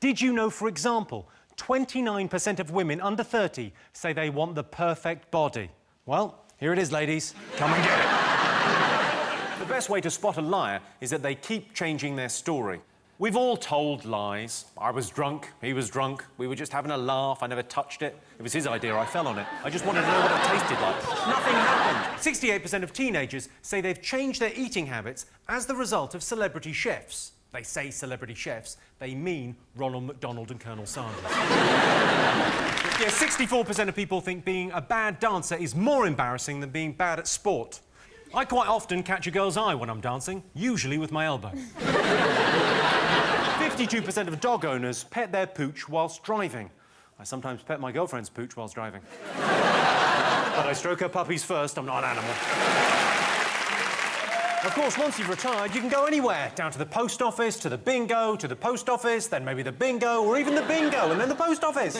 Did you know, for example, 29% of women under 30 say they want the perfect body? Well, here it is, ladies. Come and get it. The best way to spot a liar is that they keep changing their story. We've all told lies. I was drunk, he was drunk, we were just having a laugh, I never touched it. It was his idea, I fell on it. I just wanted to know what it tasted like. Nothing happened. 68% of teenagers say they've changed their eating habits as the result of celebrity chefs. They say celebrity chefs, they mean Ronald McDonald and Colonel Sanders. Yeah, 64% of people think being a bad dancer is more embarrassing than being bad at sport. I quite often catch a girl's eye when I'm dancing, usually with my elbow. 52% of dog owners pet their pooch whilst driving. I sometimes pet my girlfriend's pooch whilst driving. But I stroke her puppies first, I'm not an animal. Of course, once you've retired, you can go anywhere. Down to the post office, to the bingo, to the post office, then maybe the bingo, or even the bingo, and then the post office.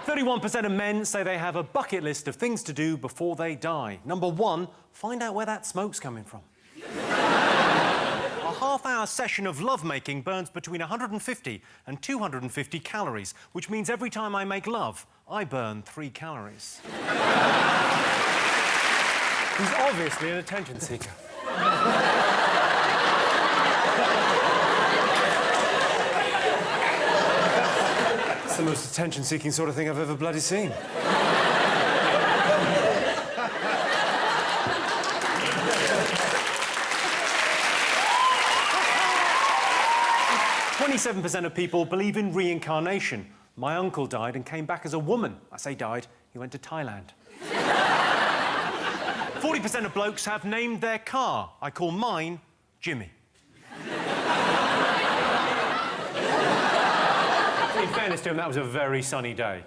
31% of men say they have a bucket list of things to do before they die. Number 1, find out where that smoke's coming from. A half-hour session of lovemaking burns between 150 and 250 calories, which means every time I make love, I burn 3 calories. He's obviously an attention seeker. It's the most attention-seeking sort of thing I've ever bloody seen. 27% of people believe in reincarnation. My uncle died and came back as a woman. I say died, he went to Thailand. 40% of blokes have named their car. I call mine Jimmy. In fairness to him, that was a very sunny day.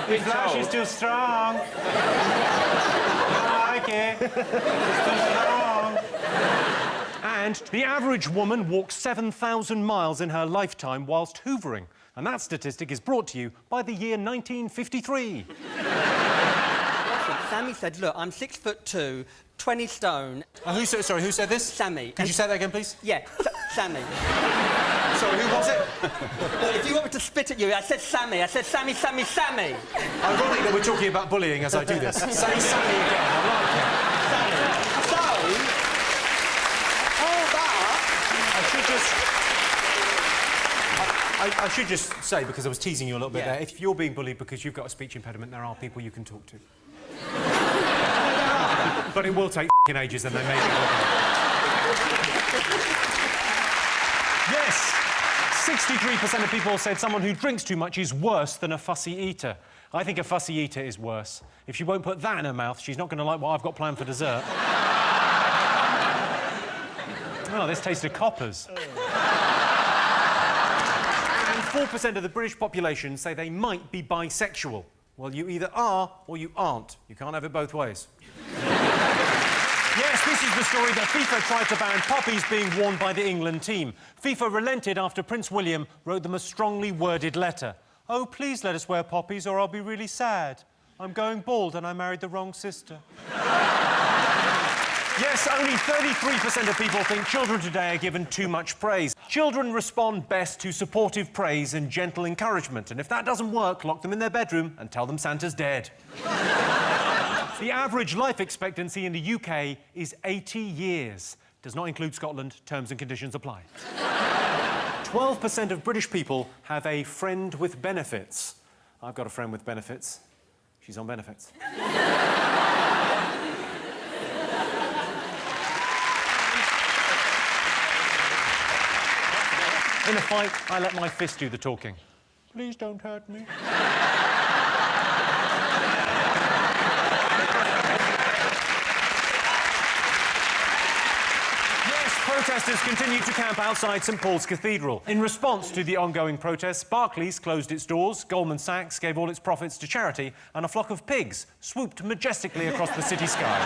His flash is too strong. I like it. It's too strong. And the average woman walks 7,000 miles in her lifetime whilst hoovering. And that statistic is brought to you by the year 1953. Sammy said, look, I'm 6'2", 20 stone. Who said this? Sammy. Could you say that again, please? Yeah, Sammy. Sorry, who was it? If you want me to spit at you, I said Sammy. I said Sammy, Sammy, Sammy. Ironic that we're talking about bullying as I do this. Say Sammy again, I like it. So, all that... I should just say, because I was teasing you a little bit there, if you're being bullied because you've got a speech impediment, there are people you can talk to. But it will take ages and they may be Yes! 63% of people said someone who drinks too much is worse than a fussy eater. I think a fussy eater is worse. If she won't put that in her mouth, she's not going to like what I've got planned for dessert. Oh, this tastes of coppers. And 4% of the British population say they might be bisexual. Well, you either are or you aren't. You can't have it both ways. Yes, this is the story that FIFA tried to ban poppies being worn by the England team. FIFA relented after Prince William wrote them a strongly worded letter. Oh, please let us wear poppies or I'll be really sad. I'm going bald and I married the wrong sister. Yes, only 33% of people think children today are given too much praise. Children respond best to supportive praise and gentle encouragement, and if that doesn't work, lock them in their bedroom and tell them Santa's dead. The average life expectancy in the UK is 80 years. Does not include Scotland. Terms and conditions apply. 12% of British people have a friend with benefits. I've got a friend with benefits. She's on benefits. In a fight, I let my fist do the talking. Please don't hurt me. Protesters continue to camp outside St Paul's Cathedral. In response to the ongoing protests, Barclays closed its doors, Goldman Sachs gave all its profits to charity, and a flock of pigs swooped majestically across the city sky.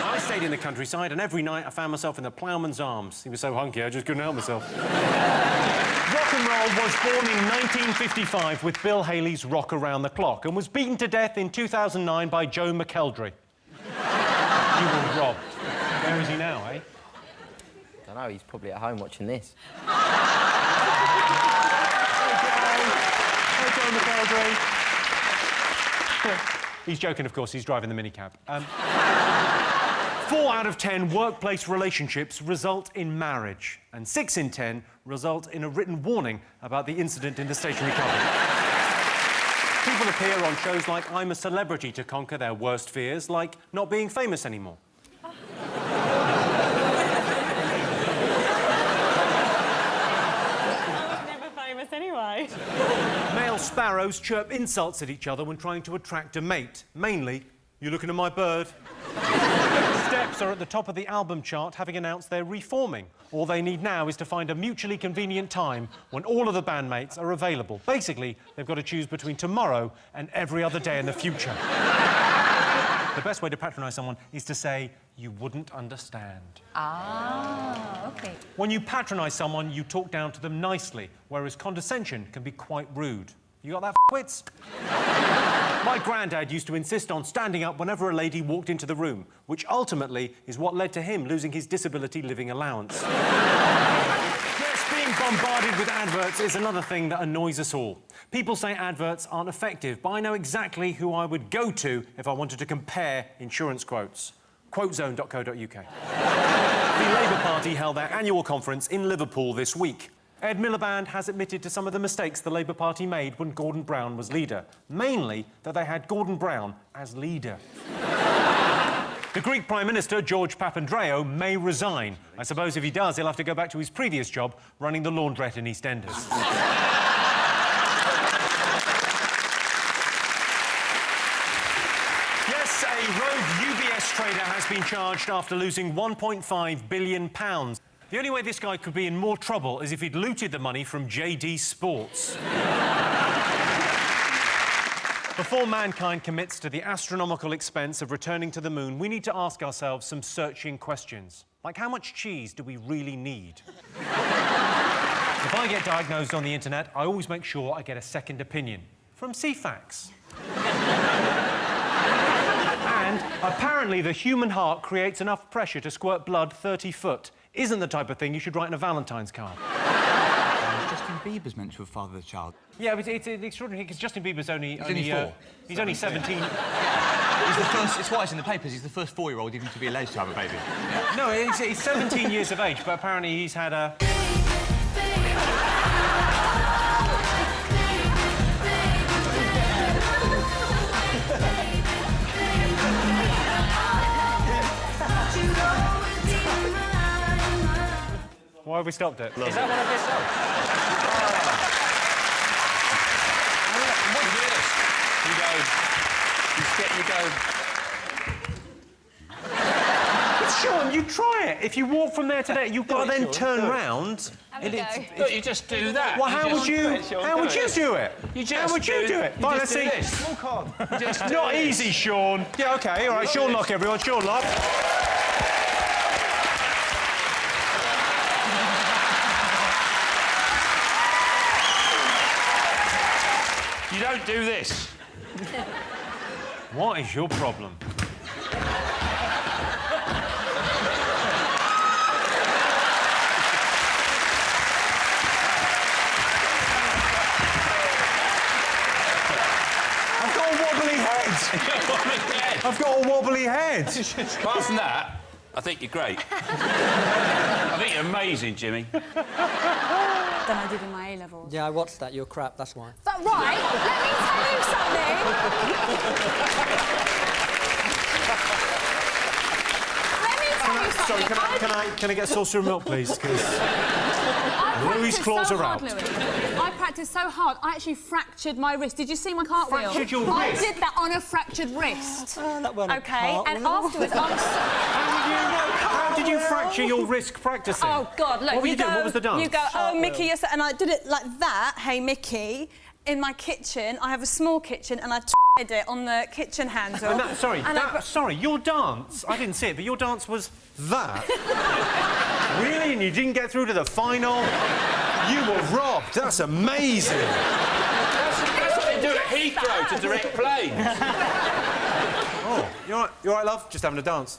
I stayed in the countryside, and every night I found myself in the ploughman's arms. He was so hunky, I just couldn't help myself. Rock and roll was born in 1955 with Bill Haley's Rock Around the Clock and was beaten to death in 2009 by Joe McElderry. You were robbed. Very don't know, he's probably at home watching this. Okay, McElderry. He's joking, of course. He's driving the minicab. 4 out of 10 workplace relationships result in marriage, and 6 in 10 result in a written warning about the incident in the stationery cupboard. People appear on shows like I'm a Celebrity to conquer their worst fears, like not being famous anymore. Anyway. Male sparrows chirp insults at each other when trying to attract a mate. Mainly, "You looking at my bird?" Steps are at the top of the album chart, having announced they're reforming. All they need now is to find a mutually convenient time when all of the bandmates are available. Basically, they've got to choose between tomorrow and every other day in the future. The best way to patronise someone is to say, "You wouldn't understand." Ah, OK. When you patronise someone, you talk down to them nicely, whereas condescension can be quite rude. You got that, f***wits? My granddad used to insist on standing up whenever a lady walked into the room, which ultimately is what led to him losing his disability living allowance. Yes, being bombarded with adverts is another thing that annoys us all. People say adverts aren't effective, but I know exactly who I would go to if I wanted to compare insurance quotes. Quotezone.co.uk. The Labour Party held their annual conference in Liverpool this week. Ed Miliband has admitted to some of the mistakes the Labour Party made when Gordon Brown was leader. Mainly that they had Gordon Brown as leader. The Greek Prime Minister, George Papandreou, may resign. I suppose if he does, he'll have to go back to his previous job running the laundrette in EastEnders. Yes, a rogue UBS trader has been charged after losing £1.5 billion. The only way this guy could be in more trouble is if he'd looted the money from JD Sports. Before mankind commits to the astronomical expense of returning to the moon, we need to ask ourselves some searching questions. Like, how much cheese do we really need? If I get diagnosed on the internet, I always make sure I get a second opinion. From CFAX. And apparently the human heart creates enough pressure to squirt blood 30 foot. Isn't the type of thing you should write in a Valentine's card. Justin Bieber's meant to have fathered the child. Yeah, but it's extraordinary because Justin Bieber's only 4. He's only 17. He's the first. It's why it's in the papers. He's the first 4-year-old even to be alleged to have a baby. No, he's 17 years of age, but apparently he's had a. Why have we stopped it? Is that one of yourself? Sean, you try it. If you walk from there to there, you've got to then turn round. Look, you just do that. Well, how would you do it? How would you do it? Fine, let's see. Small card. Not easy, Sean. Yeah, OK, all right. Sean lock, everyone. Sean lock. You don't do this. What is your problem? I've got a wobbly head. I've got a wobbly head. Apart from that, I think you're great. I think you're amazing, Jimmy. Than I did in my A-levels. Yeah, I watched that. You're crap, that's why. Is that right? Let me tell you something. Sorry, can I get a saucer of milk, please? Because Louis' claws are out. I practiced so hard, I actually fractured my wrist. Did you see my cartwheel? Fractured your wrist? I did that on a fractured wrist. That wasn't a OK, and cartwheel. afterwards, How did you fracture your wrist practicing? Oh, God, look, What were you doing? What was the dance? You go, oh, Mickey, yes, and I did it like that, hey, Mickey, in my kitchen. I have a small kitchen, and I did it on the kitchen handle. And sorry, your dance, I didn't see it, but your dance was that? Really? And you didn't get through to the final? You were robbed. That's amazing. That's what they do at Heathrow to direct planes. Oh, you all right, love? Just having a dance.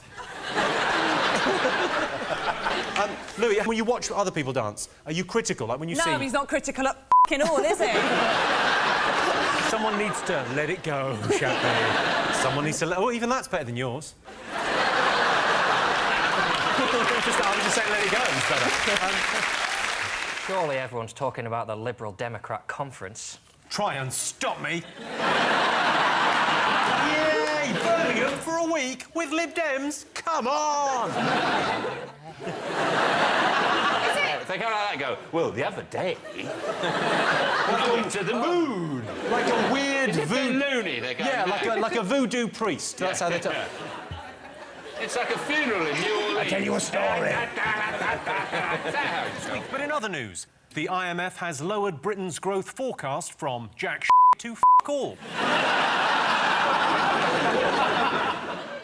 Louis, when you watch other people dance, are you critical? Like when you see... No, he's not critical at f***ing all, is he? Someone needs to let it go, champagne. Someone needs to let... Oh, even that's better than yours. I was just saying let it go. It's better. Surely everyone's talking about the Liberal Democrat conference. Try and stop me. Yay! Birmingham for a week with Lib Dems? Come on! They go like that, go, well, the other day, welcome to the moon. Like a weird voodoo... loony, they go. Yeah, like a voodoo priest. That's how they talk. It's like a funeral in New Orleans. I'll tell you a story. But in other news, the IMF has lowered Britain's growth forecast from jack to all.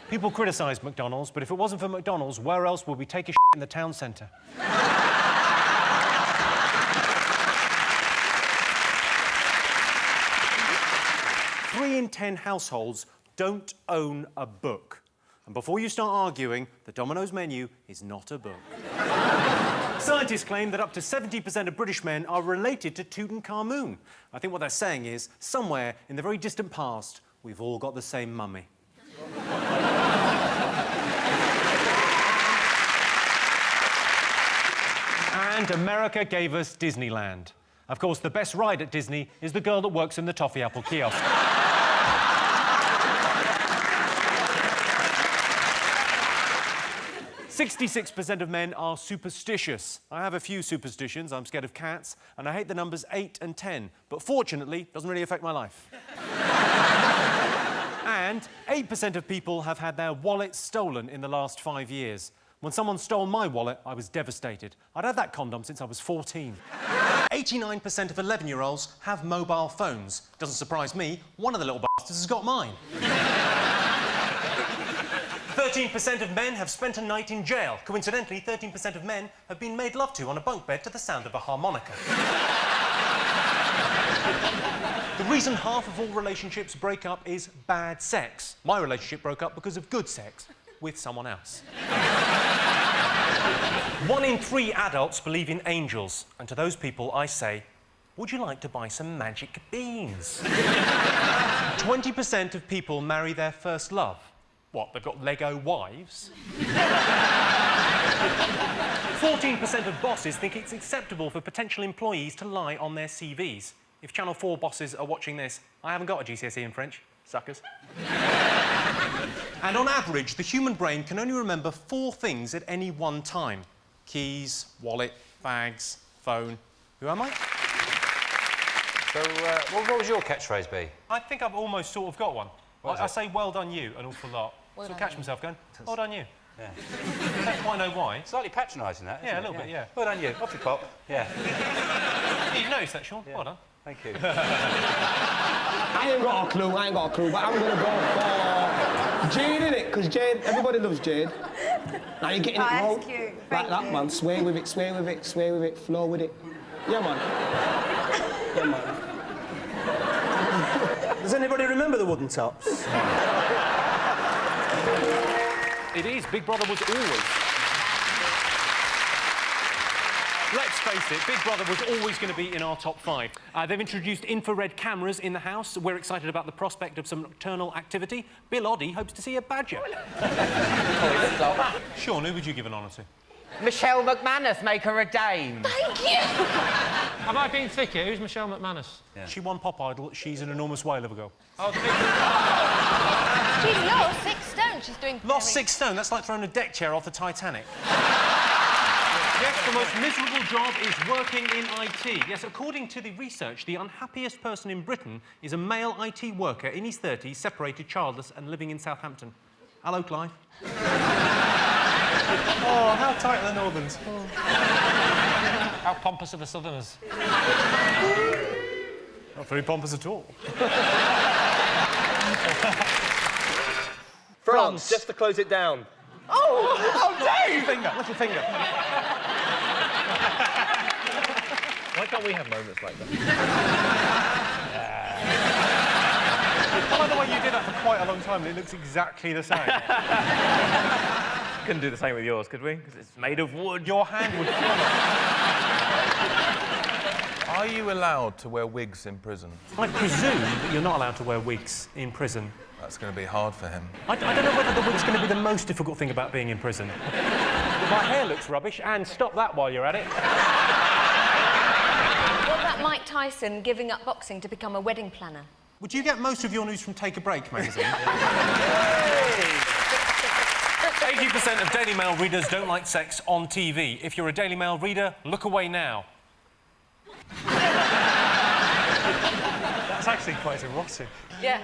People criticise McDonald's, but if it wasn't for McDonald's, where else would we take a in the town centre? 3 in 10 households don't own a book. And before you start arguing, the Domino's menu is not a book. Scientists claim that up to 70% of British men are related to Tutankhamun. I think what they're saying is, somewhere in the very distant past, we've all got the same mummy. And America gave us Disneyland. Of course, the best ride at Disney is the girl that works in the toffee apple kiosk. 66% of men are superstitious. I have a few superstitions. I'm scared of cats, and I hate the numbers 8 and 10. But fortunately, it doesn't really affect my life. And 8% of people have had their wallet stolen in the last 5 years. When someone stole my wallet, I was devastated. I'd had that condom since I was 14. 89% of 11-year-olds have mobile phones. Doesn't surprise me, one of the little bastards has got mine. 13% of men have spent a night in jail. Coincidentally, 13% of men have been made love to on a bunk bed to the sound of a harmonica. The reason half of all relationships break up is bad sex. My relationship broke up because of good sex with someone else. 1 in 3 adults believe in angels. And to those people, I say, would you like to buy some magic beans? 20% of people marry their first love. What, they've got Lego wives? 14% of bosses think it's acceptable for potential employees to lie on their CVs. If Channel 4 bosses are watching this, I haven't got a GCSE in French, suckers. And on average, the human brain can only remember 4 things at any one time. Keys, wallet, bags, phone. Who am I? So, what would your catchphrase be? I think I've almost sort of got one. I say well done you an awful lot. So I catch myself going, well done you. Yeah. I don't quite know why. Slightly patronising that, isn't Yeah, it? a little bit, yeah. Well done you. Off you pop. Yeah. You noticed that, Sean? Yeah. Well done. Thank you. I ain't got a clue, but I'm gonna go for Jade, innit? Because Jade, everybody loves Jade. Now you're getting it wrong. That's cute. Like that, man. Sway with it, sway with it, sway with it, flow with it. Yeah, man. Yeah, man. Does anybody remember the Wooden Tops? It is. Big Brother was always... Let's face it, Big Brother was always going to be in our top 5. They've introduced infrared cameras in the house. We're excited about the prospect of some nocturnal activity. Bill Oddie hopes to see a badger. Sean, who would you give an honour to? Michelle McManus, make her a dame. Thank you. Am I being thicker? Who's Michelle McManus? Yeah. She won Pop Idol. She's an enormous whale of a girl. Oh, the big... She's lost 6 stone. She's doing... Lost 6 stone? That's like throwing a deck chair off the Titanic. Yes, the most miserable job is working in IT. Yes, according to the research, the unhappiest person in Britain is a male IT worker in his 30s, separated, childless, and living in Southampton. Hello, Clive. Oh, how tight are the Northerns? Oh. How pompous are the Southerners? Not very pompous at all. France, just to close it down. Oh, Dave! Finger, look your finger. Why can't we have moments like that? I like the way you did that for quite a long time and it looks exactly the same. couldn't do the same with yours, could we? Because it's made of wood. Your hand would fall off. Are you allowed to wear wigs in prison? I presume that you're not allowed to wear wigs in prison. That's going to be hard for him. I don't know whether the wig's going to be the most difficult thing about being in prison. My hair looks rubbish, and stop that while you're at it. What about Mike Tyson giving up boxing to become a wedding planner? Would you get most of your news from Take a Break magazine? 80% of Daily Mail readers don't like sex on TV. If you're a Daily Mail reader, look away now. That's actually quite erotic. Yeah.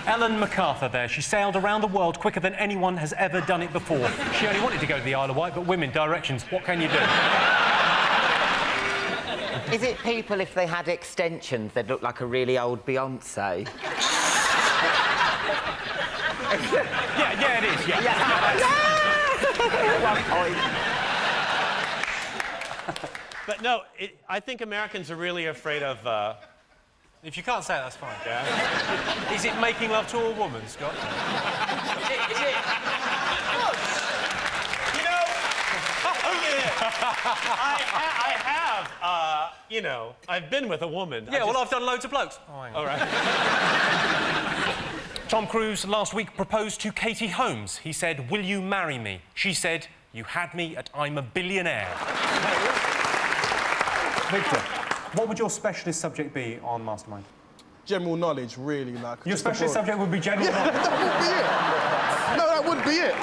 Ellen MacArthur there. She sailed around the world quicker than anyone has ever done it before. She only wanted to go to the Isle of Wight, but women, directions, what can you do? Is it people, if they had extensions, they'd look like a really old Beyonce? Yeah, it is, yeah. But no, I think Americans are really afraid of... If you can't say it, that's fine. Yeah. Is it making love to a woman, Scott? Is it... You know... I have, you know, I've been with a woman. Yeah, well, I've done loads of blokes. Oh, hang on. All right. Tom Cruise last week proposed to Katie Holmes. He said, "Will you marry me?" She said, "You had me at I'm a billionaire." Victor, what would your specialist subject be on Mastermind? General knowledge, really, like... Your specialist subject would be general knowledge? That would be it.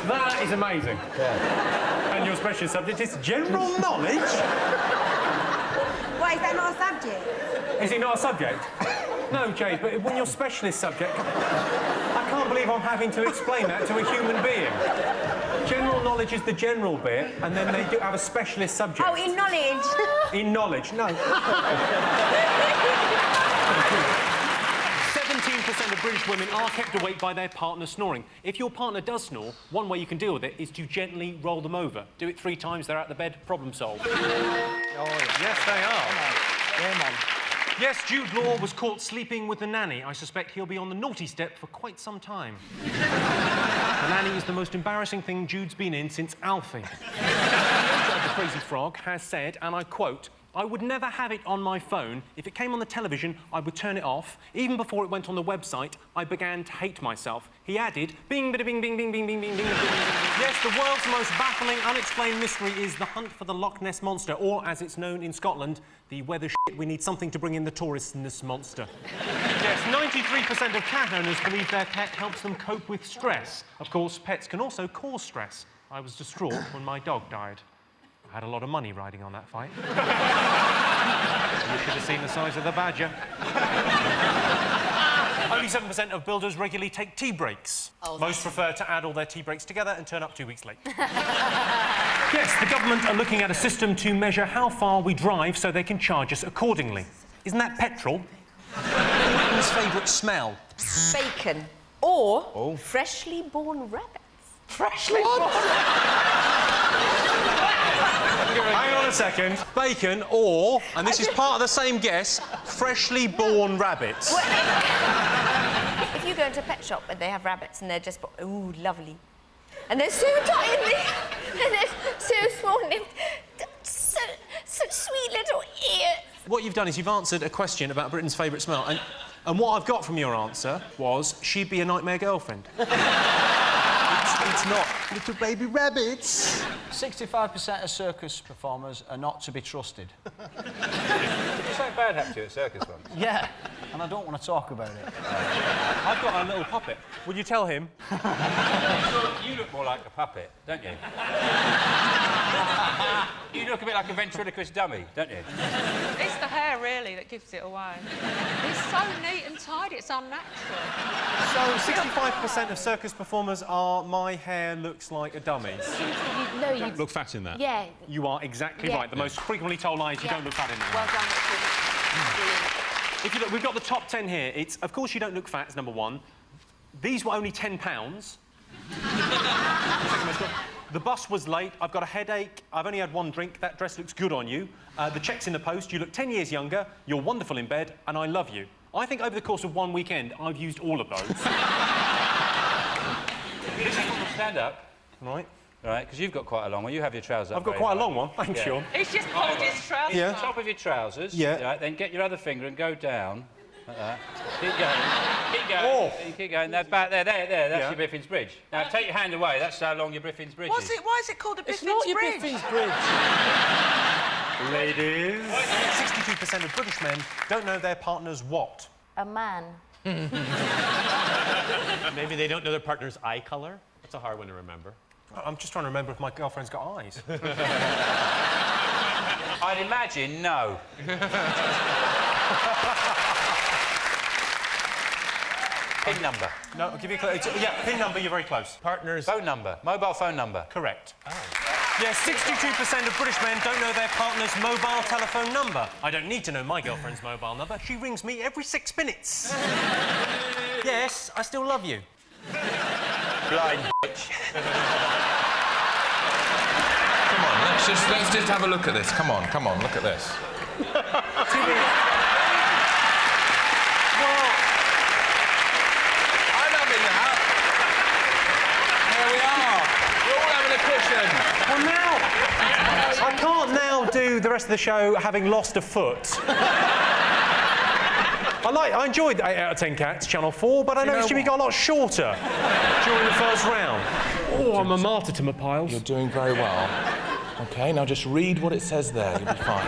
That is amazing. Yeah. And your specialist subject is general knowledge? Why, is that not a subject? Is it not a subject? No, Jade, but when your specialist subject... I can't believe I'm having to explain that to a human being. General knowledge is the general bit, and then they do have a specialist subject. Oh, in knowledge? In knowledge, no. 17% of British women are kept awake by their partner snoring. If your partner does snore, one way you can deal with it is to gently roll them over. Do it 3 times, they're out the bed, problem solved. Oh, yes, they are. Come on. Yes, Jude Law was caught sleeping with the nanny. I suspect he'll be on the naughty step for quite some time. The nanny is the most embarrassing thing Jude's been in since Alfie. The Crazy Frog has said, and I quote, "I would never have it on my phone. If it came on the television, I would turn it off. Even before it went on the website, I began to hate myself." He added, "Bing, bada, bing, bing, bing, bing, bing, bing, bing, bing." Yes, the world's most baffling, unexplained mystery is the hunt for the Loch Ness Monster, or, as it's known in Scotland, the weather shit. We need something to bring in the tourists in this monster. Yes, 93% of cat owners believe their pet helps them cope with stress. Of course, pets can also cause stress. I was distraught when my dog died. I had a lot of money riding on that fight. You should have seen the size of the badger. Only 7% of builders regularly take tea breaks. Most prefer to add all their tea breaks together and turn up 2 weeks late. Yes, the government are looking at a system to measure how far we drive so they can charge us accordingly. Isn't that petrol? Britain's favourite smell? Bacon. Or freshly born rabbits. Freshly born? Hang on a second. Bacon or, and this is part of the same guess, freshly born rabbits. Well, if you go into a pet shop and they have rabbits and they're just, ooh, lovely. And they're so tiny, and they're so small, and so sweet little ears. What you've done is you've answered a question about Britain's favourite smell, and what I've got from your answer was she'd be a nightmare girlfriend. It's not. Little baby rabbits. 65% of circus performers are not to be trusted. Did something bad happen to you at circus once? Yeah, and I don't want to talk about it. I've got a little puppet. Will you tell him? You look more like a puppet, don't you? You look a bit like a ventriloquist dummy, don't you? It's the hair, really, that gives it away. It's so neat and tidy, it's unnatural. So 65% of circus performers are my hair looks like a dummy's. No, you Don't look fat in that. Yeah. You are exactly right. The most frequently told lie is you don't look fat in it. Well done, If you look, we've got the top 10 here. It's, of course, you don't look fat is number 1. These were only £10. The bus was late, I've got a headache, I've only had one drink, that dress looks good on you, the check's in the post, you look 10 years younger, you're wonderful in bed, and I love you. I think over the course of one weekend, I've used all of those. This is from the stand-up. Right. Right, because you've got quite a long one. You have your trousers up. I've got very quite a high. long one, thanks, Sean. He's just pulled his trousers Yeah. up. Top of your trousers. Yeah. Right, then get your other finger and go down. Like that. Keep going. Keep going. Oh. Keep going. That's back there. There. That's Yeah. your Biffin's Bridge. Now take your hand away. That's how long your Biffin's Bridge is. Why is it called a Biffin's It's not your Bridge? Biffin's Bridge. Ladies. 62% of British men don't know their partner's what? A man. Maybe they don't know their partner's eye colour. That's a hard one to remember. I'm just trying to remember if my girlfriend's got eyes. I'd imagine no. Pin number. No, I'll give you a clue. Yeah, pin number, you're very close. Partner's... Phone number. Mobile phone number. Correct. Oh. Yeah, 62% of British men don't know their partner's mobile telephone number. I don't need to know my girlfriend's mobile number. She rings me every 6 minutes. Yes, I still love you. Blind bitch. Come on, let's just have a look at this. Come on, look at this. Well, I'm having that. There we are. We're all having a cushion. well, now... I can't now do the rest of the show having lost a foot. I enjoyed 8 out of 10 Cats, Channel 4, but I noticed Jimmy got a lot shorter during the first round. Oh, I'm a martyr to my piles. You're doing very well. OK, now just read what it says there. You'll be fine.